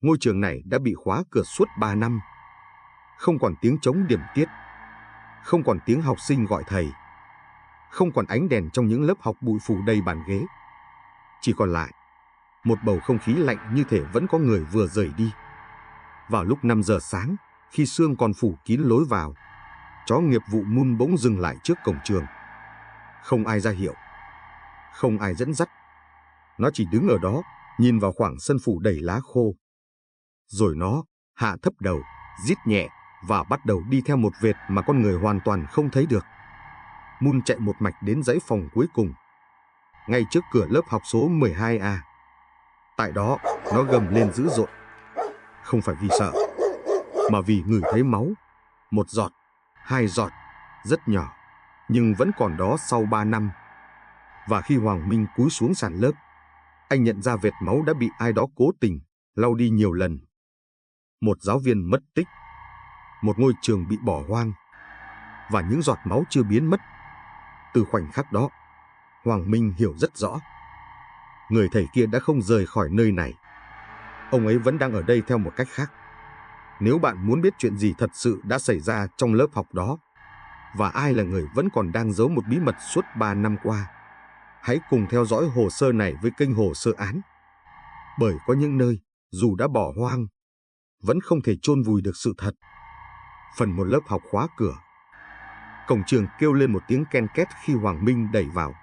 Ngôi trường này đã bị khóa cửa suốt 3 năm. Không còn tiếng trống điểm tiết, không còn tiếng học sinh gọi thầy, không còn ánh đèn trong những lớp học bụi phủ đầy bàn ghế. Chỉ còn lại một bầu không khí lạnh như thể vẫn có người vừa rời đi. Vào lúc 5 giờ sáng, khi sương còn phủ kín lối vào, chó nghiệp vụ Moon bỗng dừng lại trước cổng trường. Không ai ra hiệu, không ai dẫn dắt. Nó chỉ đứng ở đó, nhìn vào khoảng sân phủ đầy lá khô. Rồi nó hạ thấp đầu, rít nhẹ và bắt đầu đi theo một vệt mà con người hoàn toàn không thấy được. Moon chạy một mạch đến dãy phòng cuối cùng, ngay trước cửa lớp học số 12A. Tại đó, nó gầm lên dữ dội. Không phải vì sợ, mà vì ngửi thấy máu. Một giọt, 2 giọt, rất nhỏ, nhưng vẫn còn đó sau 3 năm. Và khi Hoàng Minh cúi xuống sàn lớp, anh nhận ra vệt máu đã bị ai đó cố tình lau đi nhiều lần. Một giáo viên mất tích, một ngôi trường bị bỏ hoang, và những giọt máu chưa biến mất. Từ khoảnh khắc đó, Hoàng Minh hiểu rất rõ. Người thầy kia đã không rời khỏi nơi này. Ông ấy vẫn đang ở đây theo một cách khác. Nếu bạn muốn biết chuyện gì thật sự đã xảy ra trong lớp học đó, và ai là người vẫn còn đang giấu một bí mật suốt 3 năm qua, hãy cùng theo dõi hồ sơ này với kênh Hồ Sơ Án. Bởi có những nơi, dù đã bỏ hoang, vẫn không thể chôn vùi được sự thật. Phần một lớp học khóa cửa. Cổng trường kêu lên một tiếng ken két khi Hoàng Minh đẩy vào.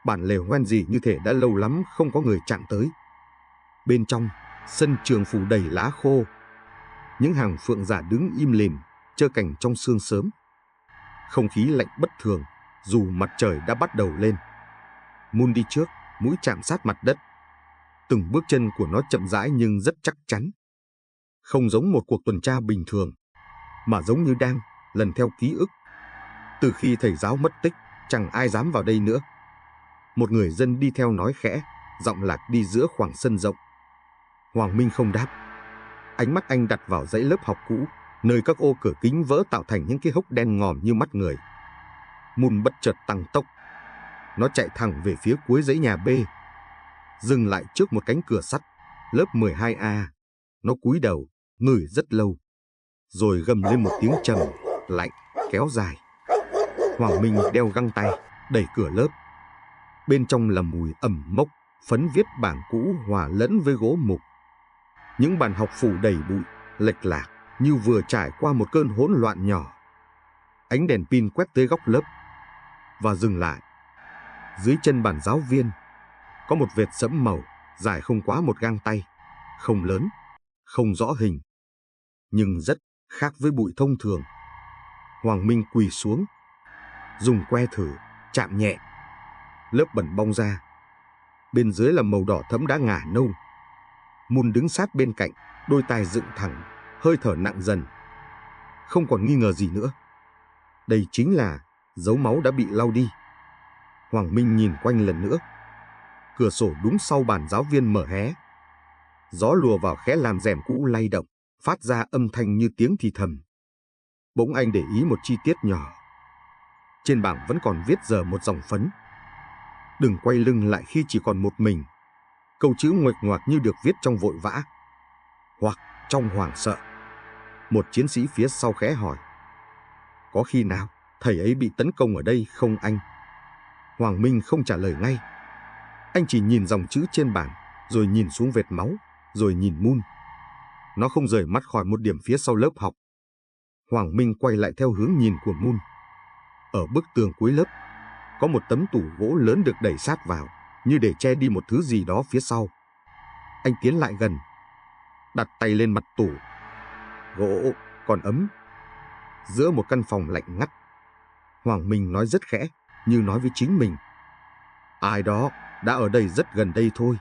Bản lề hoen gì như thể đã lâu lắm không có người chạm tới. Bên trong, sân trường phủ đầy lá khô. Những hàng phượng giả đứng im lìm, trơ cành trong sương sớm. Không khí lạnh bất thường, dù mặt trời đã bắt đầu lên. Moon đi trước, mũi chạm sát mặt đất. Từng bước chân của nó chậm rãi nhưng rất chắc chắn. Không giống một cuộc tuần tra bình thường, mà giống như đang lần theo ký ức. Từ khi thầy giáo mất tích, chẳng ai dám vào đây nữa. Một người dân đi theo nói khẽ, giọng lạc đi giữa khoảng sân rộng. Hoàng Minh không đáp. Ánh mắt anh đặt vào dãy lớp học cũ, nơi các ô cửa kính vỡ tạo thành những cái hốc đen ngòm như mắt người. Moon bất chợt tăng tốc. Nó chạy thẳng về phía cuối dãy nhà B. Dừng lại trước một cánh cửa sắt, lớp 12A. Nó cúi đầu, ngửi rất lâu. Rồi gầm lên một tiếng trầm, lạnh, kéo dài. Hoàng Minh đeo găng tay, đẩy cửa lớp. Bên trong là mùi ẩm mốc, phấn viết bảng cũ hòa lẫn với gỗ mục. Những bàn học phủ đầy bụi, lệch lạc như vừa trải qua một cơn hỗn loạn nhỏ. Ánh đèn pin quét tới góc lớp và dừng lại. Dưới chân bàn giáo viên có một vệt sẫm màu dài không quá một gang tay, không lớn, không rõ hình, nhưng rất khác với bụi thông thường. Hoàng Minh quỳ xuống, dùng que thử, chạm nhẹ. Lớp bẩn bong ra. Bên dưới là màu đỏ thẫm đã ngả nâu. Moon đứng sát bên cạnh, đôi tai dựng thẳng, hơi thở nặng dần. Không còn nghi ngờ gì nữa. Đây chính là dấu máu đã bị lau đi. Hoàng Minh nhìn quanh lần nữa. Cửa sổ đúng sau bàn giáo viên mở hé. Gió lùa vào khẽ làm rèm cũ lay động, phát ra âm thanh như tiếng thì thầm. Bỗng anh để ý một chi tiết nhỏ. Trên bảng vẫn còn viết giờ một dòng phấn. Đừng quay lưng lại khi chỉ còn một mình. Câu chữ nguệch ngoạc như được viết trong vội vã, hoặc trong hoảng sợ. Một chiến sĩ phía sau khẽ hỏi. Có khi nào thầy ấy bị tấn công ở đây không anh? Hoàng Minh không trả lời ngay. Anh chỉ nhìn dòng chữ trên bảng, rồi nhìn xuống vệt máu, rồi nhìn Moon. Nó không rời mắt khỏi một điểm phía sau lớp học. Hoàng Minh quay lại theo hướng nhìn của Moon. Ở bức tường cuối lớp, có một tấm tủ gỗ lớn được đẩy sát vào, như để che đi một thứ gì đó phía sau. Anh tiến lại gần, đặt tay lên mặt tủ. Gỗ còn ấm. Giữa một căn phòng lạnh ngắt, Hoàng Minh nói rất khẽ, như nói với chính mình. Ai đó đã ở đây rất gần đây thôi.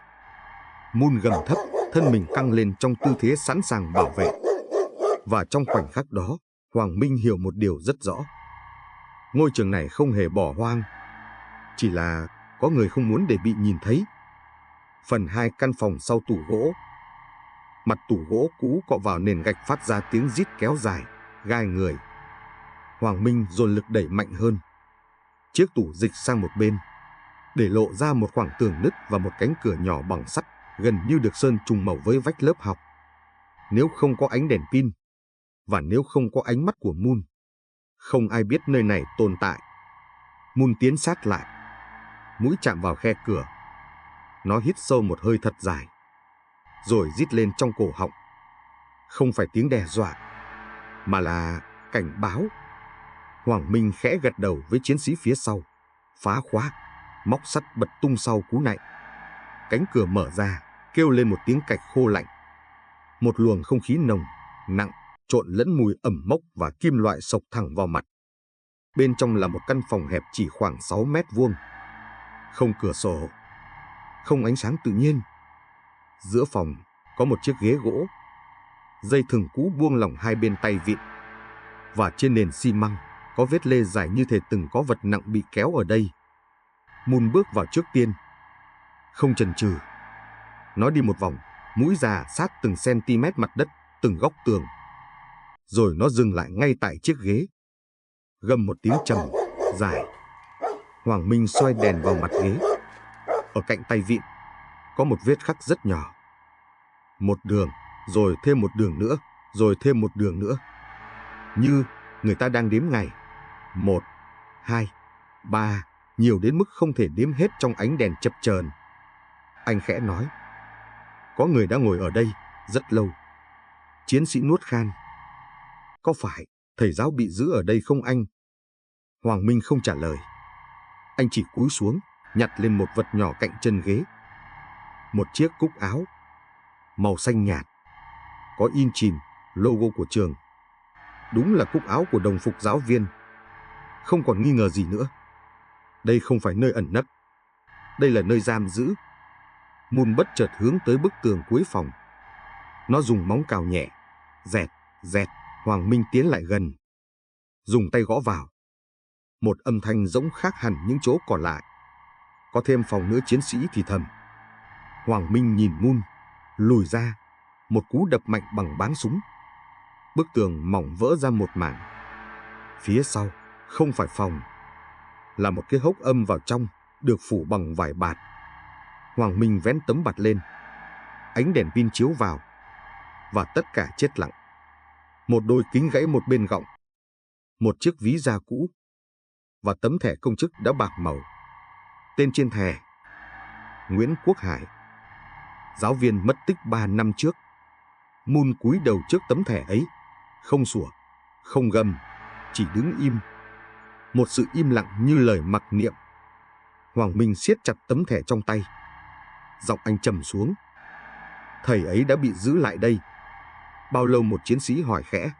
Moon gầm thấp, thân mình căng lên trong tư thế sẵn sàng bảo vệ. Và trong khoảnh khắc đó, Hoàng Minh hiểu một điều rất rõ. Ngôi trường này không hề bỏ hoang, chỉ là có người không muốn để bị nhìn thấy. Phần 2 căn phòng sau tủ gỗ. Mặt tủ gỗ cũ cọ vào nền gạch phát ra tiếng rít kéo dài, gai người. Hoàng Minh dồn lực đẩy mạnh hơn. Chiếc tủ dịch sang một bên, để lộ ra một khoảng tường nứt và một cánh cửa nhỏ bằng sắt, gần như được sơn trùng màu với vách lớp học. Nếu không có ánh đèn pin, và nếu không có ánh mắt của Moon, không ai biết nơi này tồn tại. Moon tiến sát lại, mũi chạm vào khe cửa. Nó hít sâu một hơi thật dài, rồi rít lên trong cổ họng. Không phải tiếng đe dọa, mà là cảnh báo. Hoàng Minh khẽ gật đầu với chiến sĩ phía sau, phá khóa, móc sắt bật tung sau cú nạy. Cánh cửa mở ra, kêu lên một tiếng cạch khô lạnh. Một luồng không khí nồng, nặng, trộn lẫn mùi ẩm mốc và kim loại xộc thẳng vào mặt. Bên trong là một căn phòng hẹp chỉ khoảng 6 mét vuông. Không cửa sổ, không ánh sáng tự nhiên. Giữa phòng có một chiếc ghế gỗ, dây thừng cũ buông lỏng hai bên tay vịn, và trên nền xi măng có vết lê dài như thể từng có vật nặng bị kéo ở đây. Moon bước vào trước tiên, không chần chừ. Nó đi một vòng, mũi già sát từng cm mặt đất, từng góc tường. Rồi nó dừng lại ngay tại chiếc ghế. Gầm một tiếng trầm, dài. Hoàng Minh soi đèn vào mặt ghế. Ở cạnh tay vịn có một vết khắc rất nhỏ. Một đường, rồi thêm một đường nữa, rồi thêm một đường nữa. Như người ta đang đếm ngày. 1, 2, 3, nhiều đến mức không thể đếm hết trong ánh đèn chập chờn. Anh khẽ nói, có người đã ngồi ở đây rất lâu. Chiến sĩ nuốt khan. Có phải thầy giáo bị giữ ở đây không anh? Hoàng Minh không trả lời. Anh chỉ cúi xuống, nhặt lên một vật nhỏ cạnh chân ghế. Một chiếc cúc áo, màu xanh nhạt, có in chìm logo của trường. Đúng là cúc áo của đồng phục giáo viên. Không còn nghi ngờ gì nữa. Đây không phải nơi ẩn nấp. Đây là nơi giam giữ. Moon bất chợt hướng tới bức tường cuối phòng. Nó dùng móng cào nhẹ, dẹt, dẹt. Hoàng Minh tiến lại gần, dùng tay gõ vào. Một âm thanh rỗng khác hẳn những chỗ còn lại. Có thêm phòng nữa, chiến sĩ thì thầm. Hoàng Minh nhìn Moon, lùi ra, một cú đập mạnh bằng báng súng. Bức tường mỏng vỡ ra một mảng. Phía sau, không phải phòng, là một cái hốc âm vào trong, được phủ bằng vải bạt. Hoàng Minh vén tấm bạt lên. Ánh đèn pin chiếu vào, và tất cả chết lặng. Một đôi kính gãy một bên gọng, một chiếc ví da cũ, và tấm thẻ công chức đã bạc màu. Tên trên thẻ: Nguyễn Quốc Hải, giáo viên mất tích 3 năm trước. Moon cúi đầu trước tấm thẻ ấy, không sủa, không gầm, chỉ đứng im. Một sự im lặng như lời mặc niệm. Hoàng Minh siết chặt tấm thẻ trong tay. Giọng anh trầm xuống. Thầy ấy đã bị giữ lại đây. Bao lâu? Một chiến sĩ hỏi khẽ.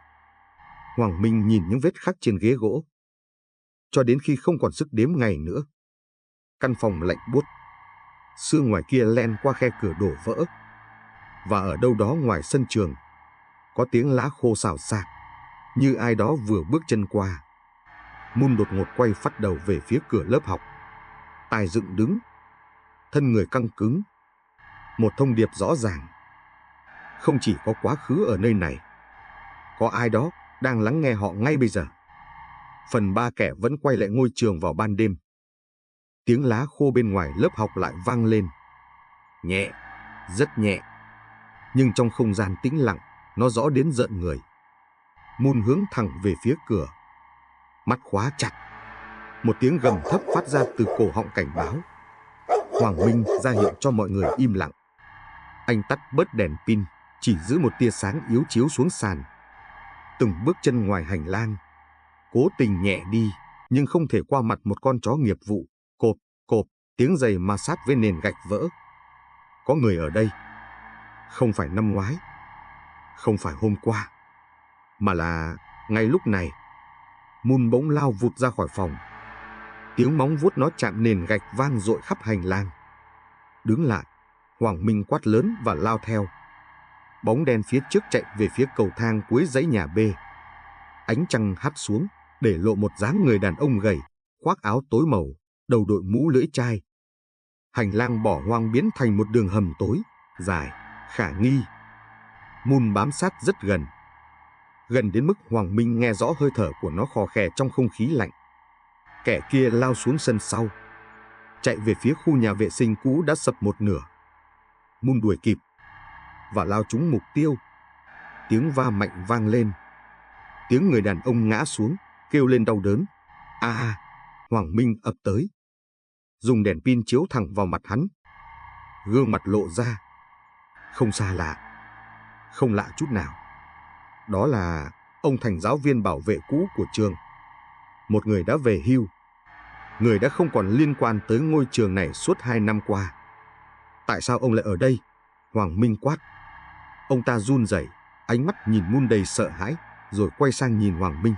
Hoàng Minh nhìn những vết khắc trên ghế gỗ. Cho đến khi không còn sức đếm ngày nữa. Căn phòng lạnh buốt. Sương ngoài kia len qua khe cửa đổ vỡ. Và ở đâu đó ngoài sân trường, có tiếng lá khô xào xạc, như ai đó vừa bước chân qua. Moon đột ngột quay phắt đầu về phía cửa lớp học. Tai dựng đứng, thân người căng cứng. Một thông điệp rõ ràng. Không chỉ có quá khứ ở nơi này, có ai đó đang lắng nghe họ ngay bây giờ. Phần 3 kẻ vẫn quay lại ngôi trường vào ban đêm. Tiếng lá khô bên ngoài lớp học lại vang lên. Nhẹ, rất nhẹ. Nhưng trong không gian tĩnh lặng, nó rõ đến rợn người. Moon hướng thẳng về phía cửa, mắt khóa chặt. Một tiếng gầm thấp phát ra từ cổ họng cảnh báo. Hoàng Minh ra hiệu cho mọi người im lặng. Anh tắt bớt đèn pin, chỉ giữ một tia sáng yếu chiếu xuống sàn. Từng bước chân ngoài hành lang, cố tình nhẹ đi, nhưng không thể qua mặt một con chó nghiệp vụ. Cộp, cộp, tiếng giày ma sát với nền gạch vỡ. Có người ở đây. Không phải năm ngoái, không phải hôm qua, mà là ngay lúc này. Moon bỗng lao vụt ra khỏi phòng. Tiếng móng vuốt nó chạm nền gạch vang dội khắp hành lang. Đứng lại, Hoàng Minh quát lớn và lao theo. Bóng đen phía trước chạy về phía cầu thang cuối dãy nhà B. Ánh trăng hắt xuống, để lộ một dáng người đàn ông gầy, khoác áo tối màu, đầu đội mũ lưỡi chai. Hành lang bỏ hoang biến thành một đường hầm tối, dài, khả nghi. Moon bám sát rất gần. Gần đến mức Hoàng Minh nghe rõ hơi thở của nó khò khè trong không khí lạnh. Kẻ kia lao xuống sân sau, chạy về phía khu nhà vệ sinh cũ đã sập một nửa. Moon đuổi kịp và lao trúng mục tiêu. tiếng va mạnh vang lên. Tiếng người đàn ông ngã xuống, kêu lên đau đớn. Hoàng Minh ập tới, dùng đèn pin chiếu thẳng vào mặt hắn. Gương mặt lộ ra, không xa lạ, không lạ chút nào. Đó là ông Thành, giáo viên bảo vệ cũ của trường. Một người đã về hưu, người đã không còn liên quan tới ngôi trường này suốt 2 năm qua. Tại sao ông lại ở đây? Hoàng Minh quát. Ông ta run rẩy, ánh mắt nhìn Moon đầy sợ hãi, rồi quay sang nhìn Hoàng Minh.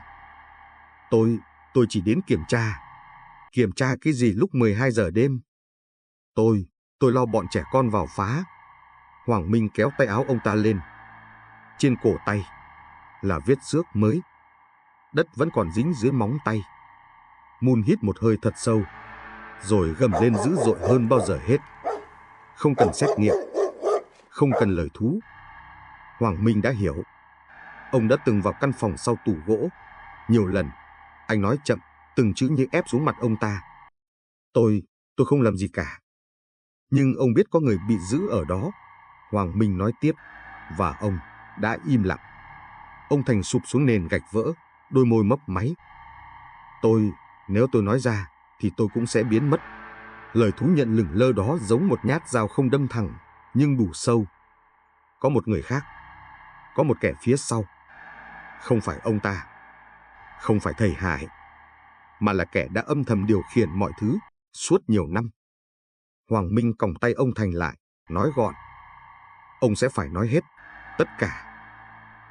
Tôi chỉ đến kiểm tra. Kiểm tra cái gì lúc 12 giờ đêm? Tôi lo bọn trẻ con vào phá. Hoàng Minh kéo tay áo ông ta lên. Trên cổ tay là vết xước mới. Đất vẫn còn dính dưới móng tay. Moon hít một hơi thật sâu, rồi gầm lên dữ dội hơn bao giờ hết. Không cần xét nghiệm, không cần lời thú. Hoàng Minh đã hiểu. Ông đã từng vào căn phòng sau tủ gỗ. Nhiều lần, anh nói chậm, từng chữ như ép xuống mặt ông ta. Tôi không làm gì cả. Nhưng ông biết có người bị giữ ở đó. Hoàng Minh nói tiếp, và ông đã im lặng. Ông Thành sụp xuống nền gạch vỡ, đôi môi mấp máy. Nếu tôi nói ra, thì tôi cũng sẽ biến mất. Lời thú nhận lửng lơ đó giống một nhát dao không đâm thẳng, nhưng đủ sâu. Có một người khác, có một kẻ phía sau. Không phải ông ta, không phải thầy Hải, mà là kẻ đã âm thầm điều khiển mọi thứ suốt nhiều năm. Hoàng Minh còng tay ông Thành lại, nói gọn. Ông sẽ phải nói hết, tất cả.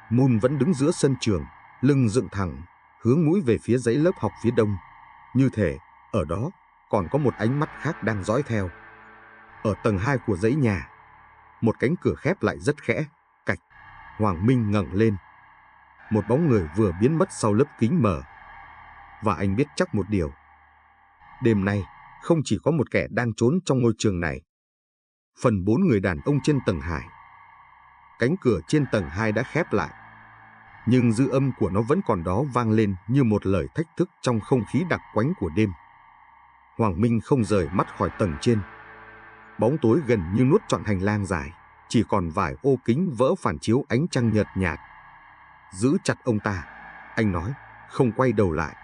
Moon vẫn đứng giữa sân trường, lưng dựng thẳng, hướng mũi về phía dãy lớp học phía đông. Như thể ở đó còn có một ánh mắt khác đang dõi theo. Ở tầng 2 của dãy nhà, một cánh cửa khép lại rất khẽ, cạch. Hoàng Minh ngẩng lên. Một bóng người vừa biến mất sau lớp kính mờ. Và anh biết chắc một điều. Đêm nay, không chỉ có một kẻ đang trốn trong ngôi trường này. Phần 4 người đàn ông trên tầng 2. Cánh cửa trên tầng 2 đã khép lại. Nhưng dư âm của nó vẫn còn đó, vang lên như một lời thách thức trong không khí đặc quánh của đêm. Hoàng Minh không rời mắt khỏi tầng trên. Bóng tối gần như nuốt trọn hành lang dài, chỉ còn vài ô kính vỡ phản chiếu ánh trăng nhợt nhạt. Giữ chặt ông ta, anh nói, không quay đầu lại.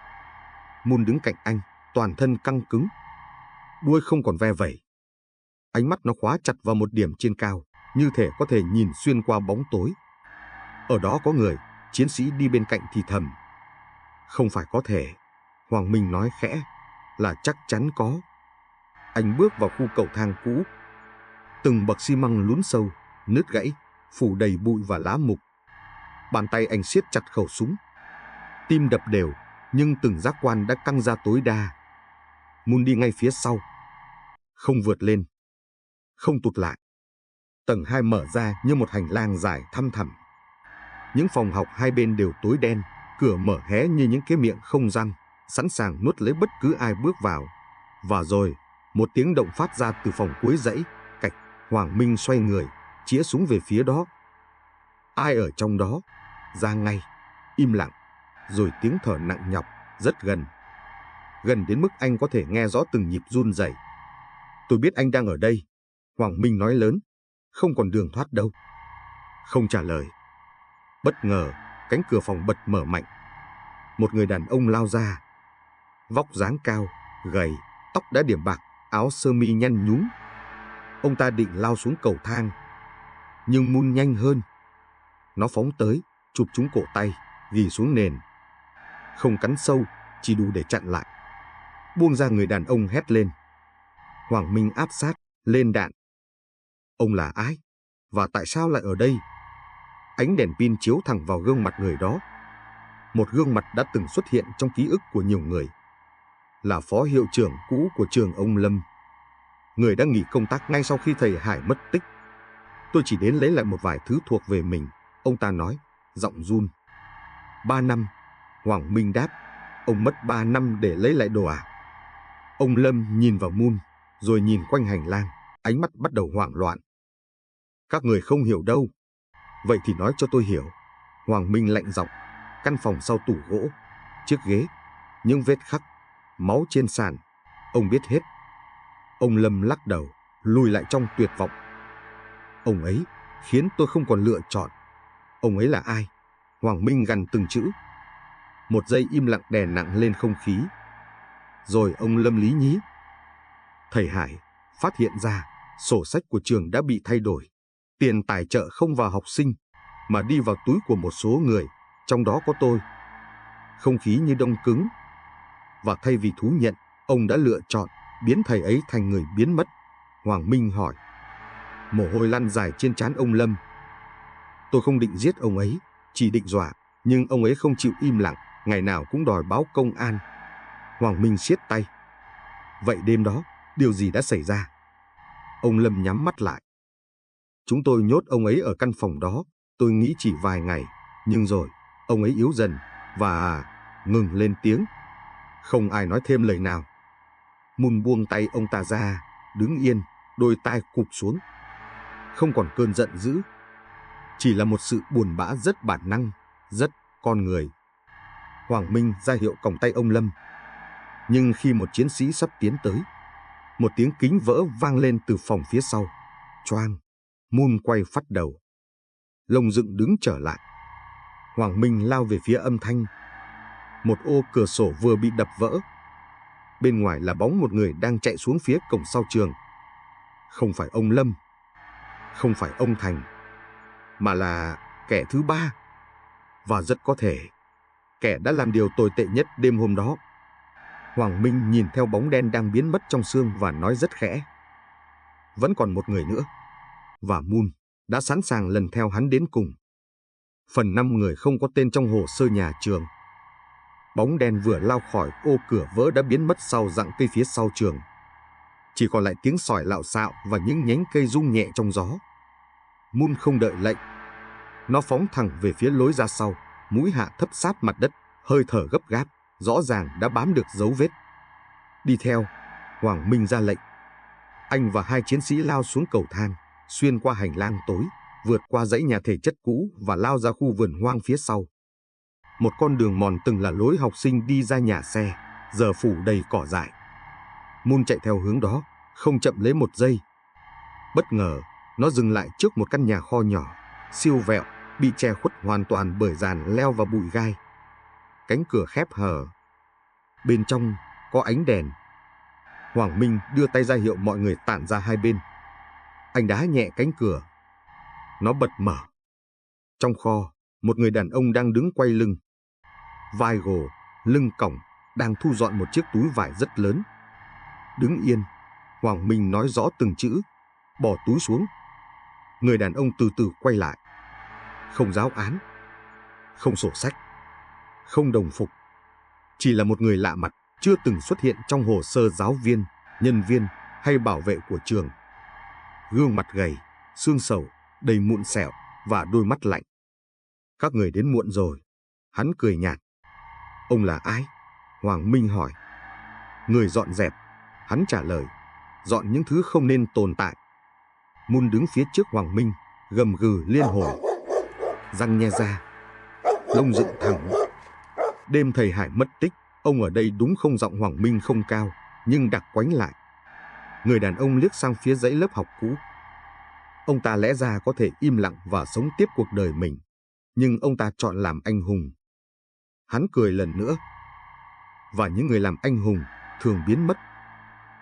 Moon đứng cạnh anh, toàn thân căng cứng. Đuôi không còn ve vẩy. Ánh mắt nó khóa chặt vào một điểm trên cao, như thể có thể nhìn xuyên qua bóng tối. Ở đó có người, chiến sĩ đi bên cạnh thì thầm. Không phải có thể, Hoàng Minh nói khẽ, là chắc chắn có. Anh bước vào khu cầu thang cũ. Từng bậc xi măng lún sâu, nứt gãy, phủ đầy bụi và lá mục. Bàn tay anh siết chặt khẩu súng. Tim đập đều, nhưng từng giác quan đã căng ra tối đa. Moon đi ngay phía sau. Không vượt lên, không tụt lại. Tầng 2 mở ra như một hành lang dài thăm thẳm. Những phòng học hai bên đều tối đen, cửa mở hé như những cái miệng không răng, sẵn sàng nuốt lấy bất cứ ai bước vào. Và rồi, một tiếng động phát ra từ phòng cuối dãy, cạch. Hoàng Minh xoay người, chĩa súng về phía đó. Ai ở trong đó? Ra ngay, im lặng, rồi tiếng thở nặng nhọc, rất gần. Gần đến mức anh có thể nghe rõ từng nhịp run rẩy. Tôi biết anh đang ở đây, Hoàng Minh nói lớn, không còn đường thoát đâu. Không trả lời. Bất ngờ, cánh cửa phòng bật mở mạnh. Một người đàn ông lao ra. Vóc dáng cao, gầy, tóc đã điểm bạc, áo sơ mi nhăn nhúm. Ông ta định lao xuống cầu thang. Nhưng Moon nhanh hơn. Nó phóng tới, chụp trúng cổ tay, ghì xuống nền. Không cắn sâu, chỉ đủ để chặn lại. Buông ra, người đàn ông hét lên. Hoàng Minh áp sát, lên đạn. Ông là ai? Và tại sao lại ở đây? Ánh đèn pin chiếu thẳng vào gương mặt người đó. Một gương mặt đã từng xuất hiện trong ký ức của nhiều người. Là phó hiệu trưởng cũ của trường ông Lâm. Người đã nghỉ công tác ngay sau khi thầy Hải mất tích. Tôi chỉ đến lấy lại một vài thứ thuộc về mình, ông ta nói, giọng run. 3 năm, Hoàng Minh đáp. Ông mất 3 năm để lấy lại đồ à? Ông Lâm nhìn vào Moon, rồi nhìn quanh hành lang, ánh mắt bắt đầu hoảng loạn. Các người không hiểu đâu. Vậy thì nói cho tôi hiểu. Hoàng Minh lạnh giọng. Căn phòng sau tủ gỗ, chiếc ghế, những vết khắc, máu trên sàn, ông biết hết. Ông Lâm lắc đầu, lùi lại trong tuyệt vọng. Ông ấy khiến tôi không còn lựa chọn. Ông ấy là ai? Hoàng Minh gằn từng chữ. Một giây im lặng đè nặng lên không khí. Rồi ông Lâm lý nhí. Thầy Hải phát hiện ra sổ sách của trường đã bị thay đổi. Tiền tài trợ không vào học sinh, mà đi vào túi của một số người, trong đó có tôi. Không khí như đông cứng. Và thay vì thú nhận, ông đã lựa chọn biến thầy ấy thành người biến mất. Hoàng Minh hỏi. Mồ hôi lăn dài trên trán ông Lâm. Tôi không định giết ông ấy, chỉ định dọa, nhưng ông ấy không chịu im lặng, ngày nào cũng đòi báo công an. Hoàng Minh siết tay. Vậy đêm đó, điều gì đã xảy ra? Ông Lâm nhắm mắt lại. Chúng tôi nhốt ông ấy ở căn phòng đó, tôi nghĩ chỉ vài ngày, nhưng rồi, ông ấy yếu dần, và ngừng lên tiếng. Không ai nói thêm lời nào. Mun buông tay ông ta ra, đứng yên, đôi tai cụp xuống. Không còn cơn giận dữ, chỉ là một sự buồn bã rất bản năng, rất con người. Hoàng Minh ra hiệu còng tay ông Lâm. Nhưng khi một chiến sĩ sắp tiến tới, một tiếng kính vỡ vang lên từ phòng phía sau. Choang, Mun quay phắt đầu. Lông dựng đứng trở lại. Hoàng Minh lao về phía âm thanh. Một ô cửa sổ vừa bị đập vỡ. Bên ngoài là bóng một người đang chạy xuống phía cổng sau trường. Không phải ông Lâm, không phải ông Thành, mà là kẻ thứ ba. Và rất có thể, kẻ đã làm điều tồi tệ nhất đêm hôm đó. Hoàng Minh nhìn theo bóng đen đang biến mất trong sương và nói rất khẽ. Vẫn còn một người nữa. Và Mun đã sẵn sàng lần theo hắn đến cùng. Phần 5 người không có tên trong hồ sơ nhà trường. Bóng đen vừa lao khỏi ô cửa vỡ đã biến mất sau rặng cây phía sau trường. Chỉ còn lại tiếng sỏi lạo xạo và những nhánh cây rung nhẹ trong gió. Mun không đợi lệnh. Nó phóng thẳng về phía lối ra sau, mũi hạ thấp sát mặt đất, hơi thở gấp gáp, rõ ràng đã bám được dấu vết. Đi theo, Hoàng Minh ra lệnh. Anh và 2 chiến sĩ lao xuống cầu thang, xuyên qua hành lang tối, vượt qua dãy nhà thể chất cũ và lao ra khu vườn hoang phía sau. Một con đường mòn từng là lối học sinh đi ra nhà xe, giờ phủ đầy cỏ dại. Mun chạy theo hướng đó, không chậm lấy một giây. Bất ngờ, nó dừng lại trước một căn nhà kho nhỏ, siêu vẹo, bị che khuất hoàn toàn bởi giàn leo và bụi gai. Cánh cửa khép hờ. Bên trong có ánh đèn. Hoàng Minh đưa tay ra hiệu mọi người tản ra hai bên. Anh đá nhẹ cánh cửa. Nó bật mở. Trong kho, một người đàn ông đang đứng quay lưng. Vai gồ, lưng còng, đang thu dọn một chiếc túi vải rất lớn. Đứng yên, Hoàng Minh nói rõ từng chữ. Bỏ túi xuống. Người đàn ông từ từ quay lại. Không giáo án, không sổ sách, không đồng phục. Chỉ là một người lạ mặt, chưa từng xuất hiện trong hồ sơ giáo viên, nhân viên hay bảo vệ của trường. Gương mặt gầy, xương sầu, đầy mụn sẹo và đôi mắt lạnh. Các người đến muộn rồi. Hắn cười nhạt. Ông là ai? Hoàng Minh hỏi. Người dọn dẹp. Hắn trả lời. Dọn những thứ không nên tồn tại. Mun đứng phía trước Hoàng Minh, gầm gừ liên hồi. Răng nhe ra, lông dựng thẳng. Đêm thầy Hải mất tích, ông ở đây đúng không? Giọng Hoàng Minh không cao, nhưng đặc quánh lại. Người đàn ông liếc sang phía dãy lớp học cũ. Ông ta lẽ ra có thể im lặng và sống tiếp cuộc đời mình, nhưng ông ta chọn làm anh hùng. Hắn cười lần nữa. Và những người làm anh hùng thường biến mất.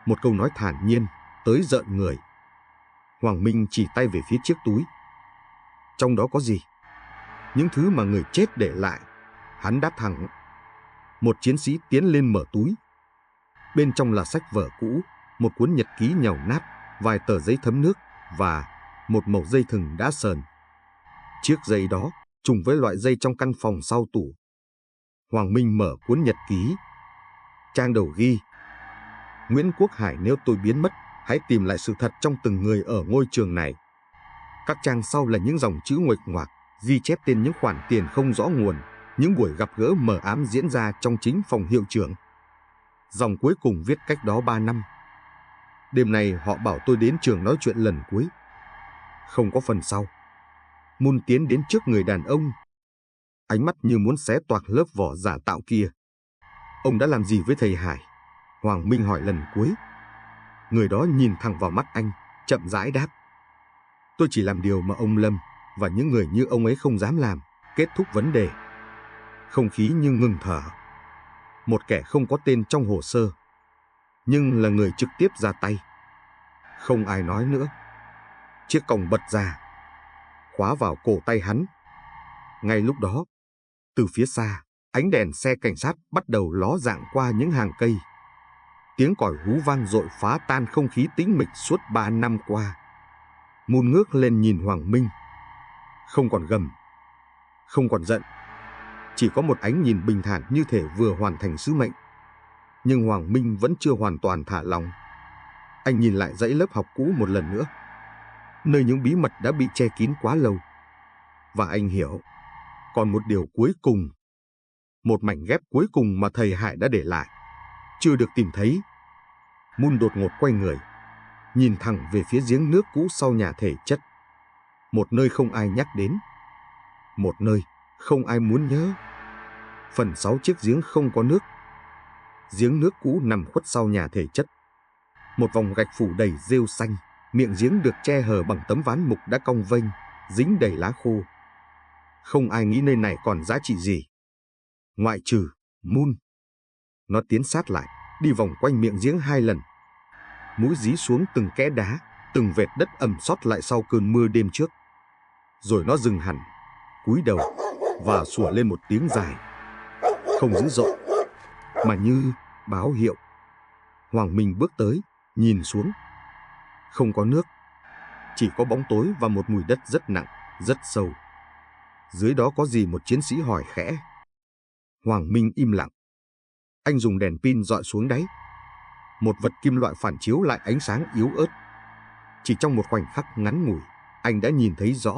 Một câu nói thản nhiên, tới rợn người. Hoàng Minh chỉ tay về phía chiếc túi. Trong đó có gì? Những thứ mà người chết để lại. Hắn đáp thẳng. Một chiến sĩ tiến lên mở túi. Bên trong là sách vở cũ, một cuốn nhật ký nhàu nát, vài tờ giấy thấm nước và một mẩu dây thừng đã sờn. Chiếc dây đó trùng với loại dây trong căn phòng sau tủ. Hoàng Minh mở cuốn nhật ký. Trang đầu ghi: Nguyễn Quốc Hải, nếu tôi biến mất, hãy tìm lại sự thật trong từng người ở ngôi trường này. Các trang sau là những dòng chữ nguệch ngoạc, ghi chép tên những khoản tiền không rõ nguồn, những buổi gặp gỡ mờ ám diễn ra trong chính phòng hiệu trưởng. Dòng cuối cùng viết cách đó 3 năm. Đêm nay họ bảo tôi đến trường nói chuyện lần cuối. Không có phần sau. Mun tiến đến trước người đàn ông. Ánh mắt như muốn xé toạc lớp vỏ giả tạo kia. Ông đã làm gì với thầy Hải? Hoàng Minh hỏi lần cuối. Người đó nhìn thẳng vào mắt anh, chậm rãi đáp. Tôi chỉ làm điều mà ông Lâm và những người như ông ấy không dám làm. Kết thúc vấn đề. Không khí như ngừng thở. Một kẻ không có tên trong hồ sơ, nhưng là người trực tiếp ra tay. Không ai nói nữa. Chiếc còng bật ra, khóa vào cổ tay hắn. Ngay lúc đó, từ phía xa, ánh đèn xe cảnh sát bắt đầu ló dạng qua những hàng cây. Tiếng còi hú vang dội phá tan không khí tĩnh mịch suốt 3 năm qua. Moon ngước lên nhìn Hoàng Minh. Không còn gầm, không còn giận. Chỉ có một ánh nhìn bình thản như thể vừa hoàn thành sứ mệnh. Nhưng Hoàng Minh vẫn chưa hoàn toàn thả lòng. Anh nhìn lại dãy lớp học cũ một lần nữa, nơi những bí mật đã bị che kín quá lâu. Và anh hiểu, còn một điều cuối cùng, một mảnh ghép cuối cùng mà thầy Hải đã để lại, chưa được tìm thấy. Moon đột ngột quay người, nhìn thẳng về phía giếng nước cũ sau nhà thể chất. Một nơi không ai nhắc đến, một nơi không ai muốn nhớ. Phần 6 chiếc giếng không có nước. Giếng nước cũ nằm khuất sau nhà thể chất. Một vòng gạch phủ đầy rêu xanh, miệng giếng được che hờ bằng tấm ván mục đã cong vênh, dính đầy lá khô. Không ai nghĩ nơi này còn giá trị gì, ngoại trừ Moon. Nó tiến sát lại, đi vòng quanh miệng giếng 2 lần. Mũi dí xuống từng kẽ đá, từng vệt đất ẩm sót lại sau cơn mưa đêm trước. Rồi nó dừng hẳn, cúi đầu và sủa lên một tiếng dài, không dữ dội mà như báo hiệu. Hoàng Minh bước tới, nhìn xuống. Không có nước, chỉ có bóng tối và một mùi đất rất nặng, rất sâu. Dưới đó có gì? Một chiến sĩ hỏi khẽ. Hoàng Minh im lặng. Anh dùng đèn pin dọi xuống đáy. Một vật kim loại phản chiếu lại ánh sáng yếu ớt. Chỉ trong một khoảnh khắc ngắn ngủi, anh đã nhìn thấy rõ.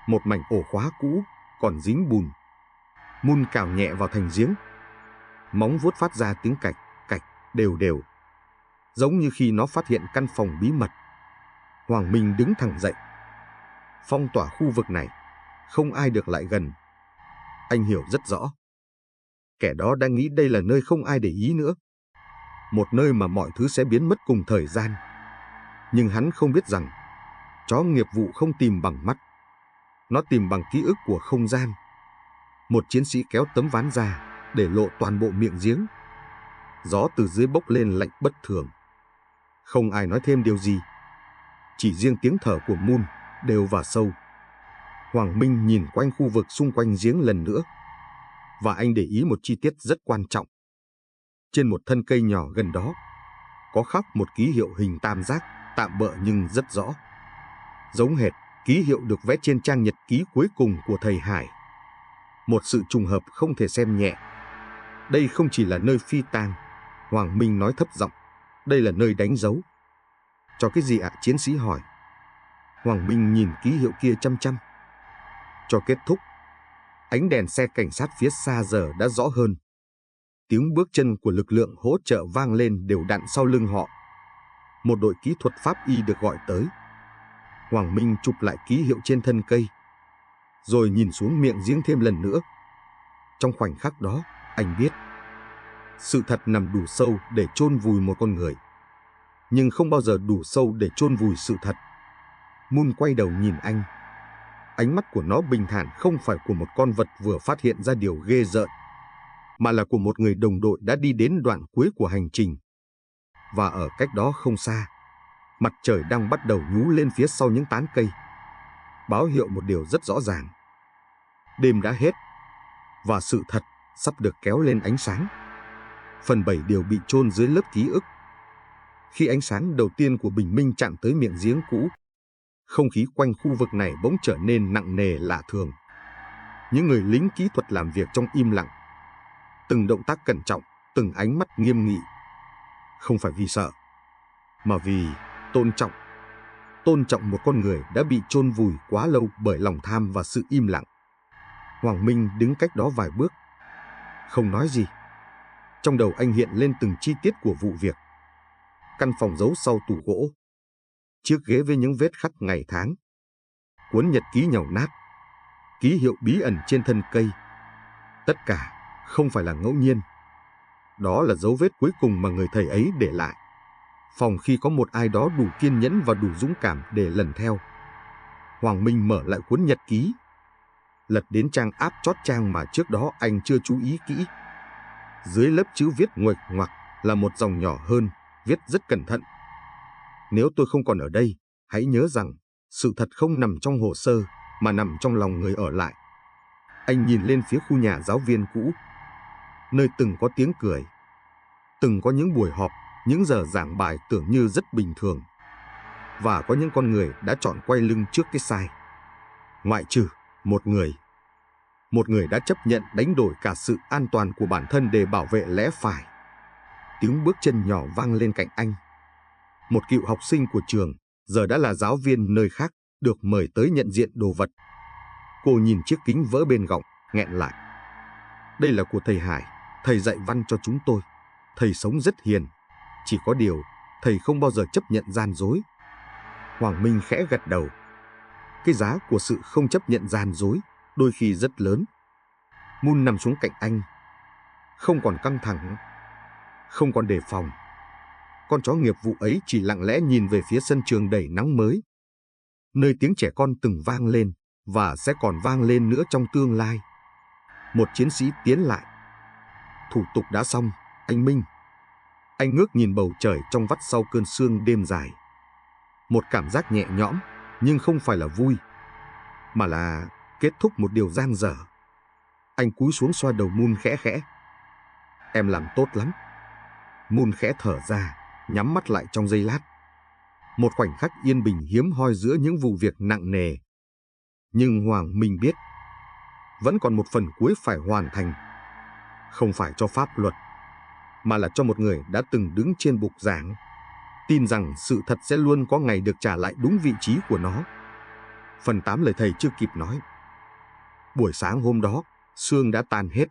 Một mảnh ổ khóa cũ, còn dính bùn. Moon cào nhẹ vào thành giếng. Móng vuốt phát ra tiếng cạch, cạch, đều đều. Giống như khi nó phát hiện căn phòng bí mật. Hoàng Minh đứng thẳng dậy. Phong tỏa khu vực này, không ai được lại gần. Anh hiểu rất rõ. Kẻ đó đang nghĩ đây là nơi không ai để ý nữa. Một nơi mà mọi thứ sẽ biến mất cùng thời gian. Nhưng hắn không biết rằng chó nghiệp vụ không tìm bằng mắt. Nó tìm bằng ký ức của không gian. Một chiến sĩ kéo tấm ván ra để lộ toàn bộ miệng giếng. Gió từ dưới bốc lên lạnh bất thường. Không ai nói thêm điều gì. Chỉ riêng tiếng thở của Moon đều và sâu. Hoàng Minh nhìn quanh khu vực xung quanh giếng lần nữa. Và anh để ý một chi tiết rất quan trọng. Trên một thân cây nhỏ gần đó, có khắc một ký hiệu hình tam giác, tạm bợ nhưng rất rõ. Giống hệt ký hiệu được vẽ trên trang nhật ký cuối cùng của thầy Hải. Một sự trùng hợp không thể xem nhẹ. Đây không chỉ là nơi phi tang, Hoàng Minh nói thấp giọng. Đây là nơi đánh dấu. Cho cái gì ạ? Chiến sĩ hỏi. Hoàng Minh nhìn ký hiệu kia chăm chăm. Cho kết thúc. Ánh đèn xe cảnh sát phía xa giờ đã rõ hơn. Tiếng bước chân của lực lượng hỗ trợ vang lên đều đặn sau lưng họ. Một đội kỹ thuật pháp y được gọi tới. Hoàng Minh chụp lại ký hiệu trên thân cây, rồi nhìn xuống miệng giếng thêm lần nữa. Trong khoảnh khắc đó, anh biết sự thật nằm đủ sâu để chôn vùi một con người, nhưng không bao giờ đủ sâu để chôn vùi sự thật. Moon quay đầu nhìn anh. Ánh mắt của nó bình thản, không phải của một con vật vừa phát hiện ra điều ghê rợn, mà là của một người đồng đội đã đi đến đoạn cuối của hành trình. Và ở cách đó không xa, mặt trời đang bắt đầu nhú lên phía sau những tán cây, báo hiệu một điều rất rõ ràng. Đêm đã hết, và sự thật sắp được kéo lên ánh sáng. Phần 7 đều bị chôn dưới lớp ký ức. Khi ánh sáng đầu tiên của bình minh chạm tới miệng giếng cũ, không khí quanh khu vực này bỗng trở nên nặng nề lạ thường. Những người lính kỹ thuật làm việc trong im lặng. Từng động tác cẩn trọng, từng ánh mắt nghiêm nghị. Không phải vì sợ, mà vì tôn trọng. Tôn trọng một con người đã bị chôn vùi quá lâu bởi lòng tham và sự im lặng. Hoàng Minh đứng cách đó vài bước, không nói gì. Trong đầu anh hiện lên từng chi tiết của vụ việc. Căn phòng giấu sau tủ gỗ, chiếc ghế với những vết khắc ngày tháng, cuốn nhật ký nhàu nát, ký hiệu bí ẩn trên thân cây. Tất cả không phải là ngẫu nhiên. Đó là dấu vết cuối cùng mà người thầy ấy để lại. Phòng khi có một ai đó đủ kiên nhẫn và đủ dũng cảm để lần theo. Hoàng Minh mở lại cuốn nhật ký, lật đến trang áp chót trang mà trước đó anh chưa chú ý kỹ. Dưới lớp chữ viết nguệch ngoạc là một dòng nhỏ hơn, viết rất cẩn thận. Nếu tôi không còn ở đây, hãy nhớ rằng sự thật không nằm trong hồ sơ mà nằm trong lòng người ở lại. Anh nhìn lên phía khu nhà giáo viên cũ, nơi từng có tiếng cười, từng có những buổi họp, những giờ giảng bài tưởng như rất bình thường. Và có những con người đã chọn quay lưng trước cái sai. Ngoại trừ một người đã chấp nhận đánh đổi cả sự an toàn của bản thân để bảo vệ lẽ phải. Tiếng bước chân nhỏ vang lên cạnh anh. Một cựu học sinh của trường, giờ đã là giáo viên nơi khác, được mời tới nhận diện đồ vật. Cô nhìn chiếc kính vỡ bên gọng, nghẹn lại. Đây là của thầy Hải, thầy dạy văn cho chúng tôi. Thầy sống rất hiền, chỉ có điều thầy không bao giờ chấp nhận gian dối. Hoàng Minh khẽ gật đầu. Cái giá của sự không chấp nhận gian dối đôi khi rất lớn. Moon nằm xuống cạnh anh, không còn căng thẳng, không còn đề phòng. Con chó nghiệp vụ ấy chỉ lặng lẽ nhìn về phía sân trường đầy nắng mới, nơi tiếng trẻ con từng vang lên và sẽ còn vang lên nữa trong tương lai. Một chiến sĩ tiến lại. Thủ tục đã xong, anh Minh. Anh ngước nhìn bầu trời trong vắt sau cơn sương đêm dài. Một cảm giác nhẹ nhõm, nhưng không phải là vui, mà là kết thúc một điều dang dở. Anh cúi xuống xoa đầu Moon khẽ khẽ. Em làm tốt lắm. Moon khẽ thở ra, nhắm mắt lại trong giây lát. Một khoảnh khắc yên bình hiếm hoi giữa những vụ việc nặng nề. Nhưng Hoàng Minh biết, vẫn còn một phần cuối phải hoàn thành. Không phải cho pháp luật, mà là cho một người đã từng đứng trên bục giảng, tin rằng sự thật sẽ luôn có ngày được trả lại đúng vị trí của nó. Phần 8 lời thầy chưa kịp nói. Buổi sáng hôm đó, sương đã tan hết.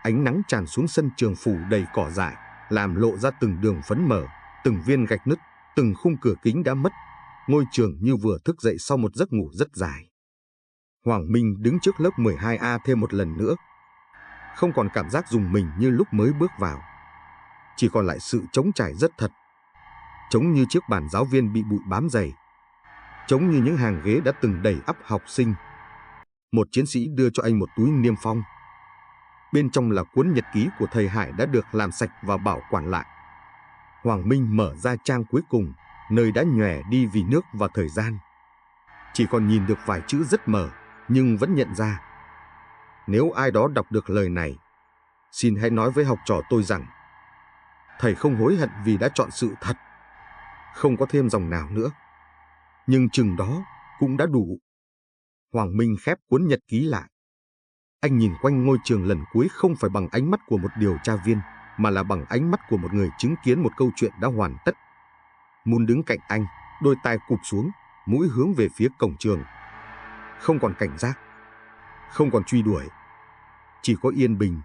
Ánh nắng tràn xuống sân trường phủ đầy cỏ dại, làm lộ ra từng đường phấn mở, từng viên gạch nứt, từng khung cửa kính đã mất. Ngôi trường như vừa thức dậy sau một giấc ngủ rất dài. Hoàng Minh đứng trước lớp 12A thêm một lần nữa. Không còn cảm giác rùng mình như lúc mới bước vào. Chỉ còn lại sự trống trải rất thật. Trống như chiếc bàn giáo viên bị bụi bám dày. Trống như những hàng ghế đã từng đầy ắp học sinh. Một chiến sĩ đưa cho anh một túi niêm phong. Bên trong là cuốn nhật ký của thầy Hải đã được làm sạch và bảo quản lại. Hoàng Minh mở ra trang cuối cùng, nơi đã nhòe đi vì nước và thời gian. Chỉ còn nhìn được vài chữ rất mờ, nhưng vẫn nhận ra. Nếu ai đó đọc được lời này, xin hãy nói với học trò tôi rằng thầy không hối hận vì đã chọn sự thật. Không có thêm dòng nào nữa. Nhưng chừng đó cũng đã đủ. Hoàng Minh khép cuốn nhật ký lại. Anh nhìn quanh ngôi trường lần cuối không phải bằng ánh mắt của một điều tra viên, mà là bằng ánh mắt của một người chứng kiến một câu chuyện đã hoàn tất. Moon đứng cạnh anh, đôi tai cụp xuống, mũi hướng về phía cổng trường. Không còn cảnh giác, không còn truy đuổi, chỉ có yên bình.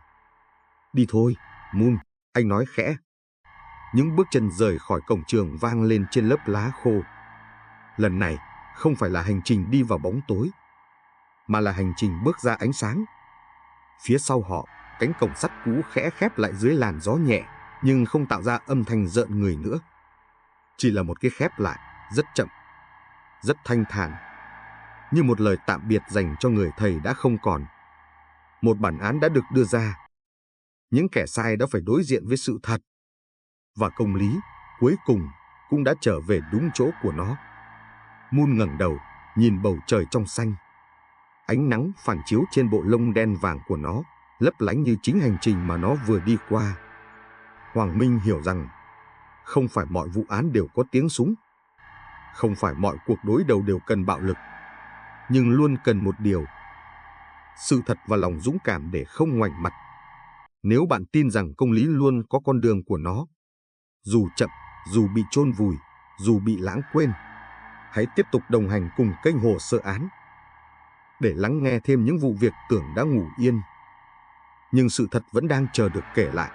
Đi thôi, Moon, anh nói khẽ. Những bước chân rời khỏi cổng trường vang lên trên lớp lá khô. Lần này không phải là hành trình đi vào bóng tối, mà là hành trình bước ra ánh sáng. Phía sau họ, cánh cổng sắt cũ khẽ khép lại dưới làn gió nhẹ, nhưng không tạo ra âm thanh rợn người nữa. Chỉ là một cái khép lại, rất chậm, rất thanh thản, như một lời tạm biệt dành cho người thầy đã không còn. Một bản án đã được đưa ra. Những kẻ sai đã phải đối diện với sự thật. Và công lý, cuối cùng, cũng đã trở về đúng chỗ của nó. Moon ngẩng đầu, nhìn bầu trời trong xanh. Ánh nắng phản chiếu trên bộ lông đen vàng của nó, lấp lánh như chính hành trình mà nó vừa đi qua. Hoàng Minh hiểu rằng, không phải mọi vụ án đều có tiếng súng. Không phải mọi cuộc đối đầu đều cần bạo lực. Nhưng luôn cần một điều: sự thật và lòng dũng cảm để không ngoảnh mặt. Nếu bạn tin rằng công lý luôn có con đường của nó, dù chậm, dù bị chôn vùi, dù bị lãng quên, hãy tiếp tục đồng hành cùng kênh Hồ Sơ Án để lắng nghe thêm những vụ việc tưởng đã ngủ yên, nhưng sự thật vẫn đang chờ được kể lại.